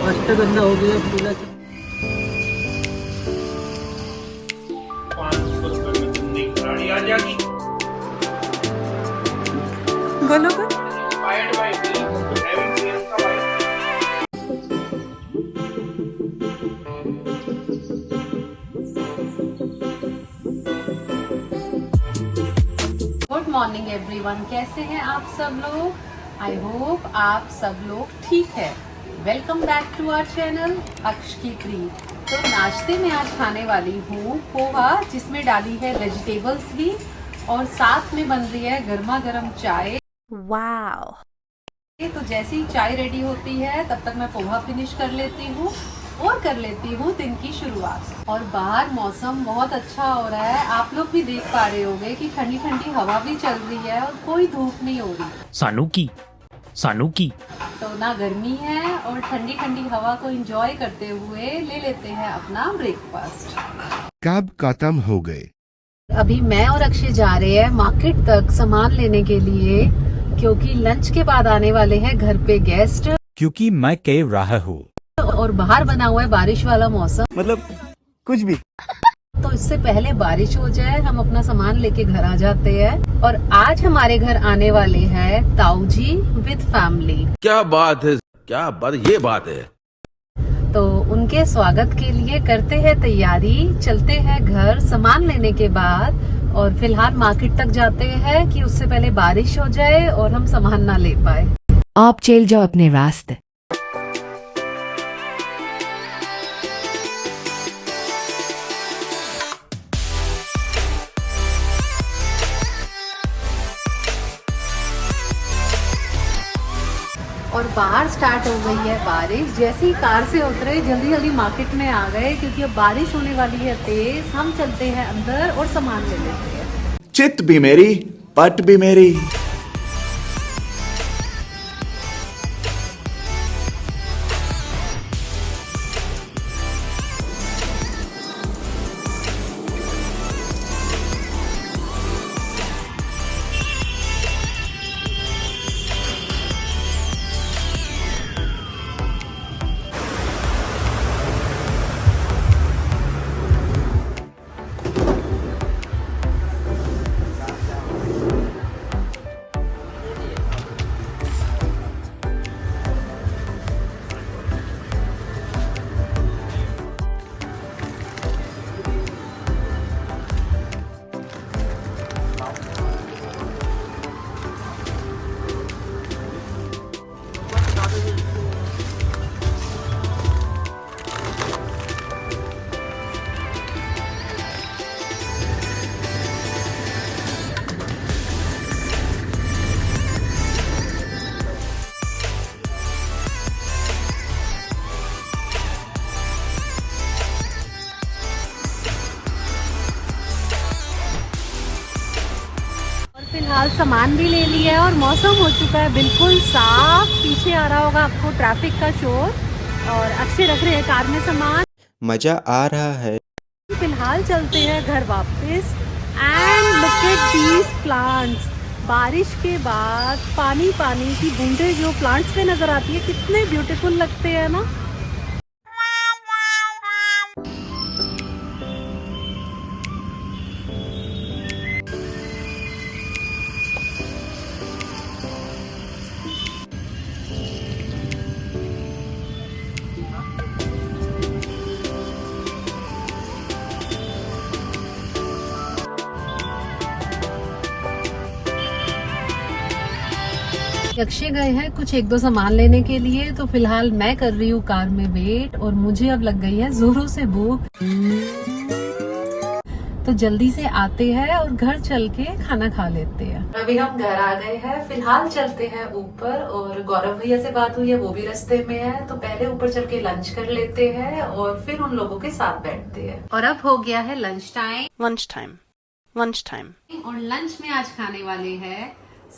अष्टगंधा हो गया पूरा। 500 रुपए में तुमने गाड़ी आ जाएगी। बोलो का Inspired by me, having Priyanka wife. Good morning everyone, कैसे हैं आप सब लोग। आई होप आप सब लोग ठीक है। Welcome back to our channel Aksh की ट्रीट। तो नाश्ते में आज खाने वाली हूँ पोहा, जिसमें डाली है वेजिटेबल्स भी और साथ में बन रही है गर्मा गर्म चाय। वाओ। तो जैसे ही चाय रेडी होती है तब तक मैं पोहा फिनिश कर लेती हूँ और कर लेती हूँ दिन की शुरुआत। और बाहर मौसम बहुत अच्छा हो रहा है, आप लोग भी देख पा रहे होंगे कि ठंडी ठंडी हवा भी चल रही है और कोई धूप नहीं हो रही। सानू की तो ना गर्मी है और ठंडी ठंडी हवा को एंजॉय करते हुए ले लेते हैं अपना ब्रेकफास्ट। कब खत्म हो गए। अभी मैं और अक्षय जा रहे हैं मार्केट तक सामान लेने के लिए, क्योंकि लंच के बाद आने वाले हैं घर पे गेस्ट। क्योंकि मैं कह रहा हूँ और बाहर बना हुआ है बारिश वाला मौसम, मतलब कुछ भी। तो इससे पहले बारिश हो जाए हम अपना सामान लेके घर आ जाते हैं। और आज हमारे घर आने वाले हैं ताऊ जी विद फैमिली। क्या बात है, क्या बात, ये बात है। तो उनके स्वागत के लिए करते हैं तैयारी, चलते हैं घर सामान लेने के बाद। और फिलहाल मार्केट तक जाते हैं कि उससे पहले बारिश हो जाए और हम सामान ना ले पाए। आप चल जाओ अपने रास्ते। और बाहर स्टार्ट हो गई है बारिश। जैसे ही कार से उतरे जल्दी जल्दी मार्केट में आ गए, क्योंकि अब बारिश होने वाली है तेज। हम चलते हैं अंदर और सामान ले लेते हैं। चित भी मेरी, पट भी मेरी। फिलहाल सामान भी ले लिया है और मौसम हो चुका है बिल्कुल साफ। पीछे आ रहा होगा आपको ट्रैफिक का शोर। और अक्षय रख रहे हैं कार में सामान। मजा आ रहा है। फिलहाल चलते हैं घर वापस। And look at these plants. बारिश के बाद पानी पानी की बूंदे जो प्लांट्स पे नजर आती है, कितने ब्यूटीफुल लगते हैं ना। अक्षय गए हैं कुछ एक दो सामान लेने के लिए, तो फिलहाल मैं कर रही हूँ कार में वेट। और मुझे अब लग गई है जोरों से भूख, तो जल्दी से आते हैं और घर चल के खाना खा लेते हैं। अभी हम घर आ गए हैं। फिलहाल चलते हैं ऊपर, और गौरव भैया से बात हुई है, वो भी रास्ते में है। तो पहले ऊपर चल के लंच कर लेते हैं और फिर उन लोगों के साथ बैठते हैं। और अब हो गया है लंच टाइम। और लंच में आज खाने वाले हैं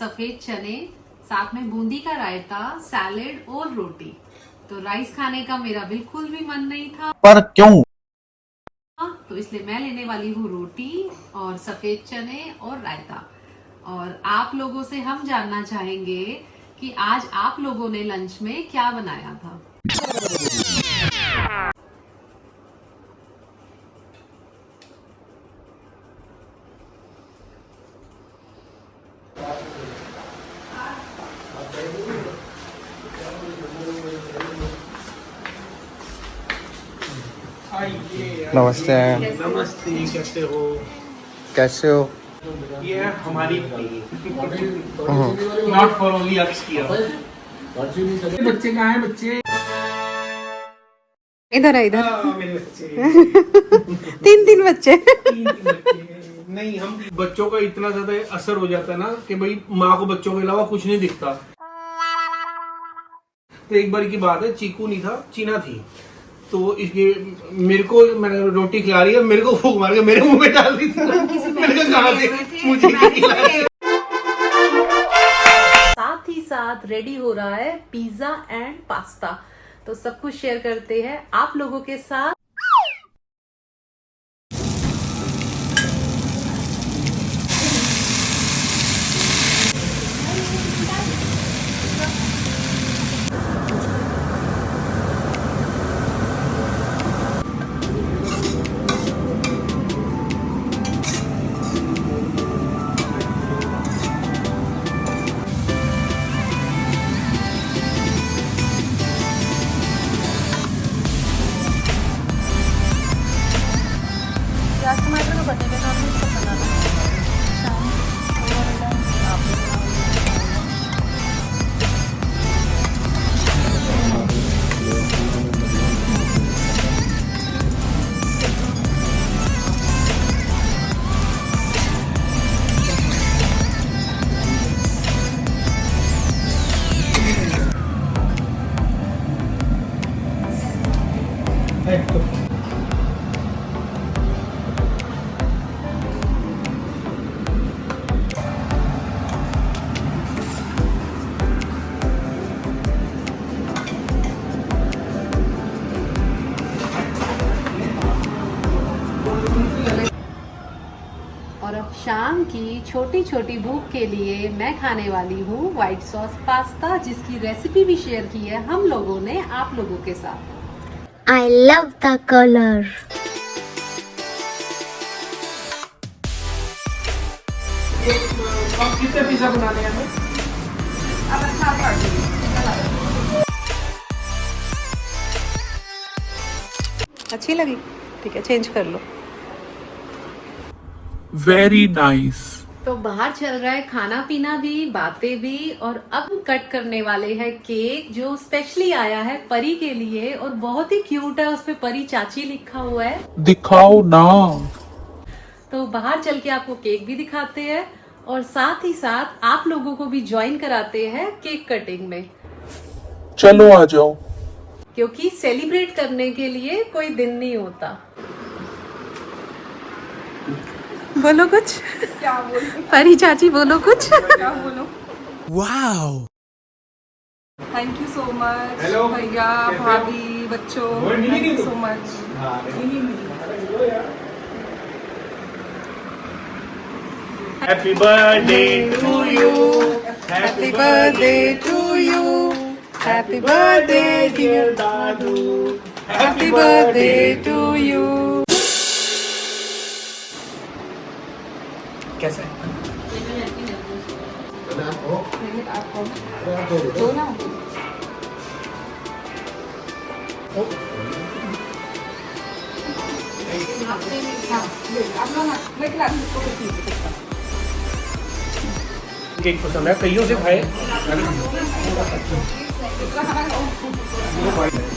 सफेद चने, साथ में बूंदी का रायता, सैलेड और रोटी। तो राइस खाने का मेरा बिल्कुल भी मन नहीं था। पर क्यों? तो तो इसलिए मैं लेने वाली हूँ रोटी और सफेद चने और रायता। और आप लोगों से हम जानना चाहेंगे कि आज आप लोगों ने लंच में क्या बनाया था। नमस्ते। नमस्ते, कैसे हो? कैसे हो? ये है हमारी नॉट फॉर ओनली अक्स की। बच्चे कहाँ हैं बच्चे? इधर है, इधर। मेरे बच्चे तीन बच्चे। तीन बच्चे हैं। नहीं, हम बच्चों का इतना ज्यादा असर हो जाता है ना कि भाई माँ को बच्चों के अलावा कुछ नहीं दिखता। तो एक बार की बात है, चीकू नहीं था, चीना थी। तो इसके मैंने रोटी खिला रही है, मेरे को फूंक मार के मेरे मुंह में डाल दी थी। मैंने कहा कहाँ से मुझे क्यों खिलाया? साथ ही साथ रेडी हो रहा है पिज्जा एंड पास्ता। तो सब कुछ शेयर करते हैं आप लोगों के साथ। टमाटर को बने सब बनाना। और अब शाम की छोटी छोटी भूख के लिए मैं खाने वाली हूँ व्हाइट सॉस पास्ता, जिसकी रेसिपी भी शेयर की है हम लोगों ने आप लोगों के साथ। I love the color. अब कितने पिज्जा बनाने हैं हमें? अच्छी लगी? ठीक है, चेंज कर लो। Very nice. तो बाहर चल रहा है खाना पीना भी, बातें भी, और अब कट करने वाले हैं केक जो स्पेशली आया है परी के लिए और बहुत ही क्यूट है। उस पे परी चाची लिखा हुआ है। दिखाओ ना। तो बाहर चल के आपको केक भी दिखाते हैं और साथ ही साथ आप लोगों को भी ज्वाइन कराते हैं केक कटिंग में। चलो आ जाओ। क्योंकि सेलिब्रेट करने के लिए कोई दिन नहीं होता। बोलो कुछ। क्या बोलूं? परी चाची बोलो कुछ। क्या बोलूं? Wow. Thank you so much Hello. भैया, भाभी, बच्चों, thank you so much. Happy birthday to you. Happy birthday to you. Happy birthday dear दादू। Happy birthday to you. कैसे? दो ना। केक पसंद है, कईयों से खाए।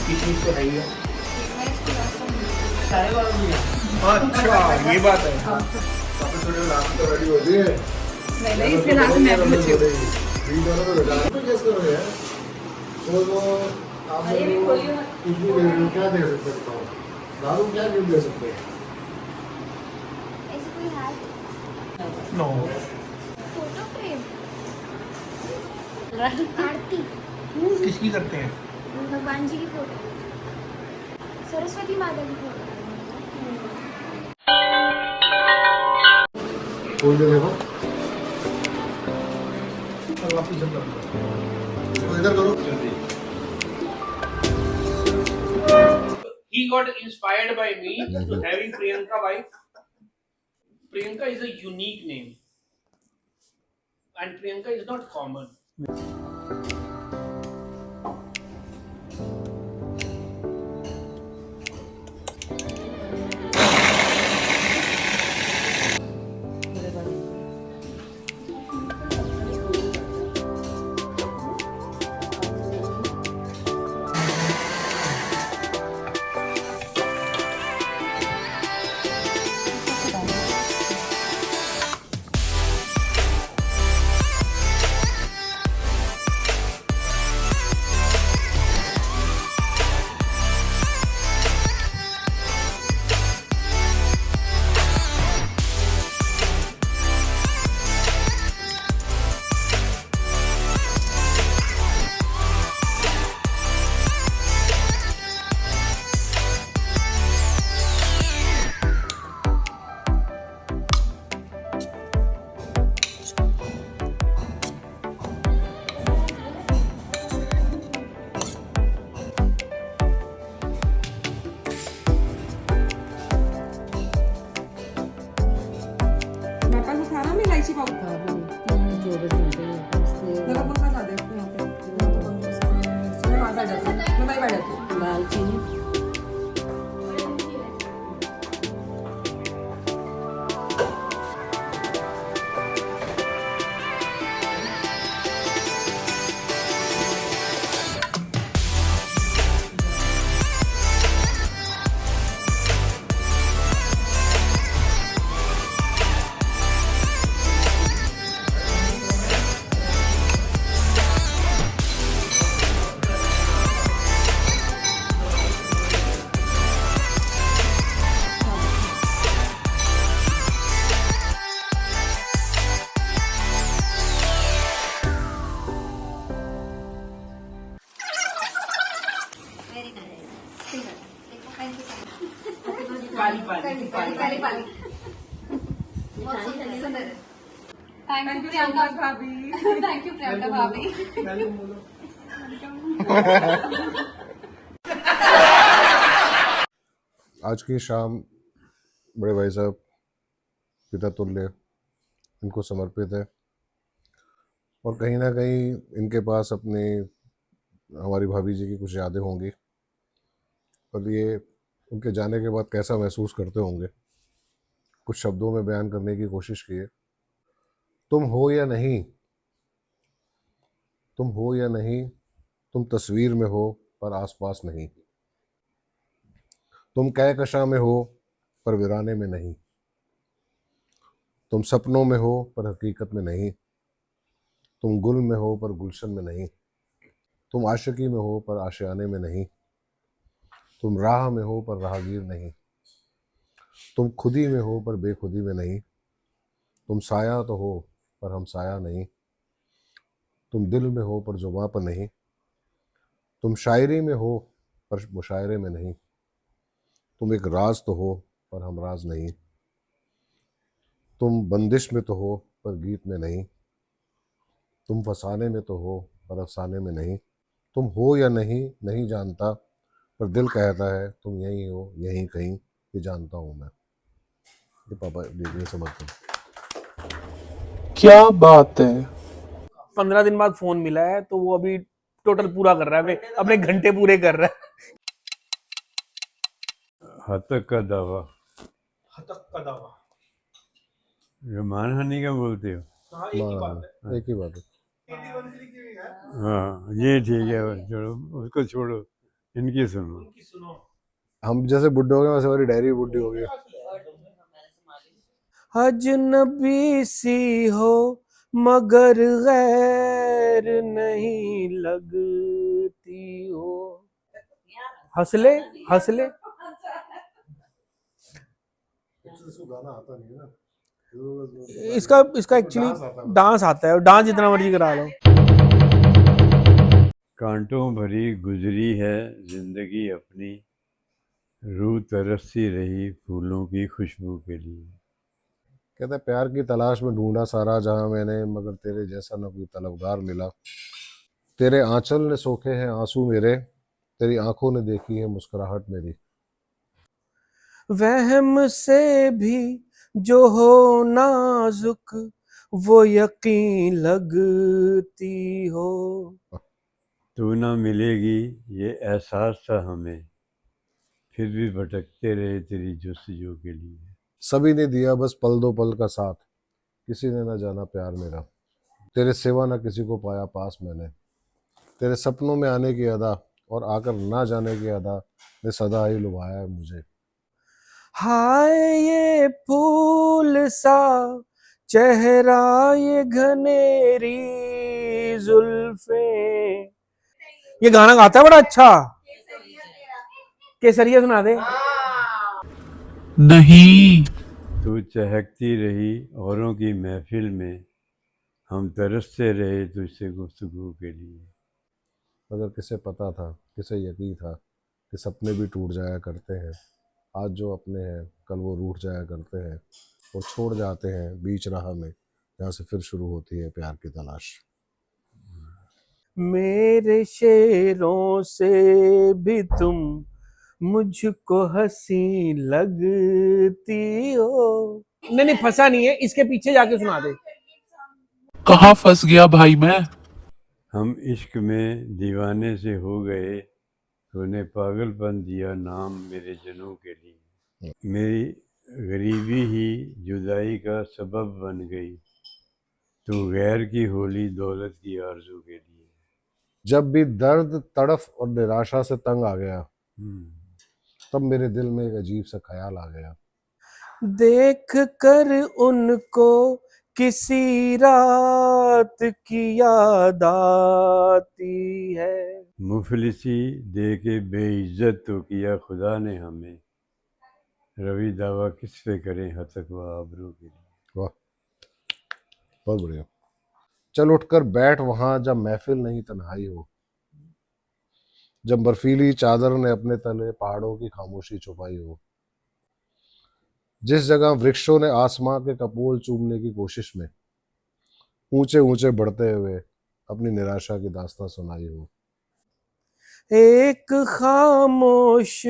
किशमिश तो है ही है। अच्छा, ये बात है। नहीं, इसके नाम से मैं भी बच्ची हूँ। क्या दे सकते हैं? दारू क्या गिफ्ट दे सकते हैं? ऐसे कोई है? नो। फोटो फ्रेम, आरती, किसकी करते हैं? भगवान जी की फोटो, सरस्वती माता की फोटो। खोल दे देखो। वापस कर दो। तो इधर करो। He got inspired by me to having Priyanka wife. Priyanka is a unique name, and Priyanka is not common. पापा को खाना में इलायची पाउडर जरा पंखा ला दे यहाँ पे मैं बाहर बैठ जाती हूँ, मैं बाहर बैठ जाती हूँ। दालचीनी थैंक यू प्रियंका भाभी। थैंक यू प्रियंका भाभी। आज की शाम बड़े भाई साहब पिता तुल्य इनको समर्पित है, और कहीं ना कहीं इनके पास अपनी हमारी भाभी जी की कुछ यादें होंगी, और ये उनके जाने के बाद कैसा महसूस करते होंगे, कुछ शब्दों में बयान करने की कोशिश की है। तुम हो या नहीं, तुम हो या नहीं, तुम तस्वीर में हो पर आसपास नहीं, तुम कहकशां में हो पर वीराने में नहीं, तुम सपनों में हो पर हकीकत में नहीं, तुम गुल में हो पर गुलशन में नहीं, तुम आशिकी में हो पर आशियाने में नहीं, तुम राह में हो पर राहगीर नहीं, तुम खुदी में हो पर बेखुदी में नहीं, तुम साया तो हो पर हम साया नहीं, तुम दिल में हो पर जुबां पर नहीं, तुम शायरी में हो पर मुशायरे में नहीं, तुम एक राज तो हो पर हम राज नहीं, तुम बंदिश में तो हो पर गीत में नहीं, तुम फसाने में तो हो पर अफसाने में नहीं, तुम हो या नहीं नहीं जानता, पर दिल कहता है तुम यहीं हो यहीं कहीं, ये जानता हूँ मैं। ये पापा ये समझते हैं। क्या बात है। 15 दिन बाद फोन मिला है तो वो अभी टोटल पूरा कर रहा है, अपने घंटे पूरे कर रहा है। हतक का दावा, हतक का दावा, ये मानहानि का बोलते हो? हाँ, एक ही बात है। एक ही बात है। हाँ ये ठीक है, चलो उसको छोड़ो, इनकी सुनो। हम जैसे बुड्ढे हो गए वैसे हमारी डायरी बुड्ढी हो गई। अजनबी सी हो मगर गैर नहीं लगती हो। हंसले हंसले। गाना आता नहीं है ना, इसका एक्चुअली डांस आता है, डांस जितना मर्जी करा लो। कांटों भरी गुजरी है जिंदगी अपनी, रूह तरसती रही फूलों की खुशबू के लिए। कहते हैं, प्यार की तलाश में ढूंढा सारा जहां मैंने, मगर तेरे जैसा न कोई तलबगार मिला। तेरे आंचल ने सोखे हैं आंसू मेरे, तेरी आंखों ने देखी है मुस्कुराहट मेरी। वहम से भी जो हो नाजुक वो यकीन लगती हो। तू ना मिलेगी ये एहसास था हमें, फिर भी भटकते रहे तेरी जुस्तजू के लिए। सभी ने दिया बस पल दो पल का साथ, किसी ने ना जाना प्यार मेरा। तेरे सिवा ना किसी को पाया पास मैंने, तेरे सपनों में आने की अदा और आकर ना जाने की अदा ने सदा ही लुभाया है मुझे। हाय ये फूल सा चेहरा, ये घनेरी जुल्फे। ये गाना गाता है बड़ा अच्छा। केसरिया सुना दे। नहीं। तू चहकती रही औरों की महफिल में, हम तरसते रहे तुझसे गुफ्तगू के लिए। मगर किसे पता था, किसे यकीन था कि सपने भी टूट जाया करते हैं। आज जो अपने हैं कल वो रूठ जाया करते हैं और छोड़ जाते हैं बीच राह में, जहाँ से फिर शुरू होती है प्यार की तलाश। मेरे शेरों से भी तुम मुझको हंसी लगती हो। नहीं फंसा नहीं है, इसके पीछे जाके सुना दे। कहाँ फंस गया भाई मैं। हम इश्क में दीवाने से हो गए, तूने पागलपन दिया नाम मेरे जनों के लिए। मेरी गरीबी ही जुदाई का सबब बन गई, तू गैर की होली दौलत की आरज़ू के लिए। जब भी दर्द तड़फ और निराशा से तंग आ गया, तब मेरे दिल में एक अजीब सा ख्याल आ गया। देख कर उनको किसी रात की याद आती है। मुफलिसी दे के बेइज्जत तो किया खुदा ने हमें, रवि दावा किस पे करें हतक व आबरू के लिए। वाह, बहुत बढ़िया। चल उठकर बैठ वहां जब महफिल नहीं तन्हाई हो, जब बर्फीली चादर ने अपने तले पहाड़ों की खामोशी छुपाई हो, जिस जगह वृक्षों ने आसमां के कपोल चूमने की कोशिश में ऊंचे ऊंचे बढ़ते हुए अपनी निराशा की दास्तां सुनाई हो। एक खामोश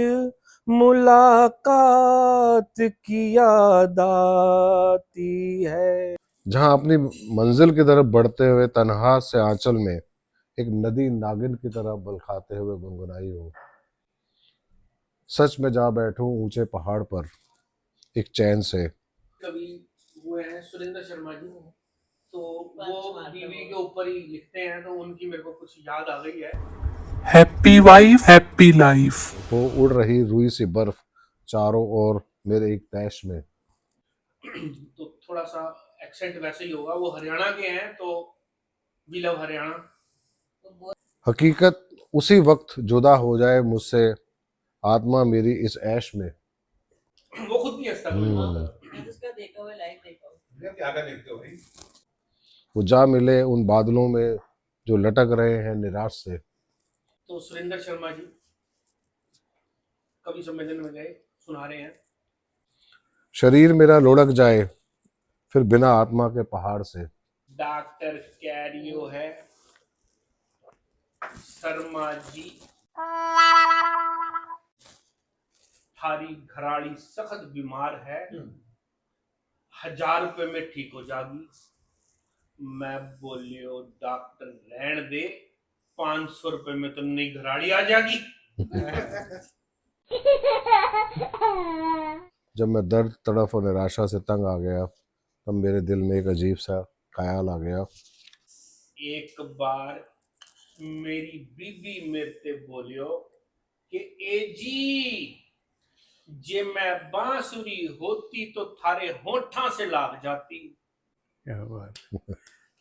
मुलाकात की याद आती है, जहां अपनी मंजिल की तरफ बढ़ते हुए तन्हा से आंचल में एक नदी नागिन की तरह बलखाते हुए गुनगुनाई हो। सच में जा बैठूं ऊंचे पहाड़ पर एक चैन से। कवि हुए हैं सुरेंद्र शर्मा जी, तो वो बीवी के ऊपर ही लिखते हैं, तो उनकी मेरे को कुछ याद आ गई है। Happy wife happy life. वो उड़ रही रुई सी बर्फ चारों ओर मेरे एक तैश में। तो थोड़ा सा एक्सेंट वैसे ही होगा, वो हरियाणा के हैं, तो वी लव हरियाणा। हकीकत उसी वक्त जुदा हो जाए मुझसे आत्मा मेरी इस ऐश में। वो खुद नहीं हंसता। वो जा मिले उन बादलों में जो लटक रहे हैं निराश से। तो सुरेंद्र शर्मा जी कवि सम्मेलन में गए, सुना रहे हैं। शरीर मेरा लुढ़क जाए फिर बिना आत्मा के पहाड़ से। डॉक्टर कैरियो है शर्मा जी, थारी घराड़ी सख्त बीमार है, 1000 रुपए में ठीक हो जागी। मैं बोलियो डॉक्टर रहन दे, 500 रुपए में तो नई घराड़ी आ जागी। जब मैं दर्द तड़फ और निराशा से तंग आ गया, तब मेरे दिल में एक अजीब सा ख्याल आ गया। एक बार मेरी बीबी मेरे से बोलियो कि ए जी जे मैं बांसुरी होती तो थारे होठा से लाग जाती। क्या बात,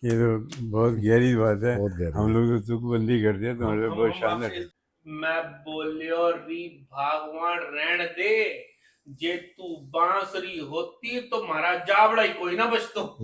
ये तो बहुत गहरी बात है। बहुत गहरी। हम लोग तो तुकबंदी करते हैं, तुम्हारे बहुत शानदार है। मैं बोलियो री भगवान रहन दे, जे तू बांसुरी होती तो मारा जावड़ा ही कोई ना बचतो।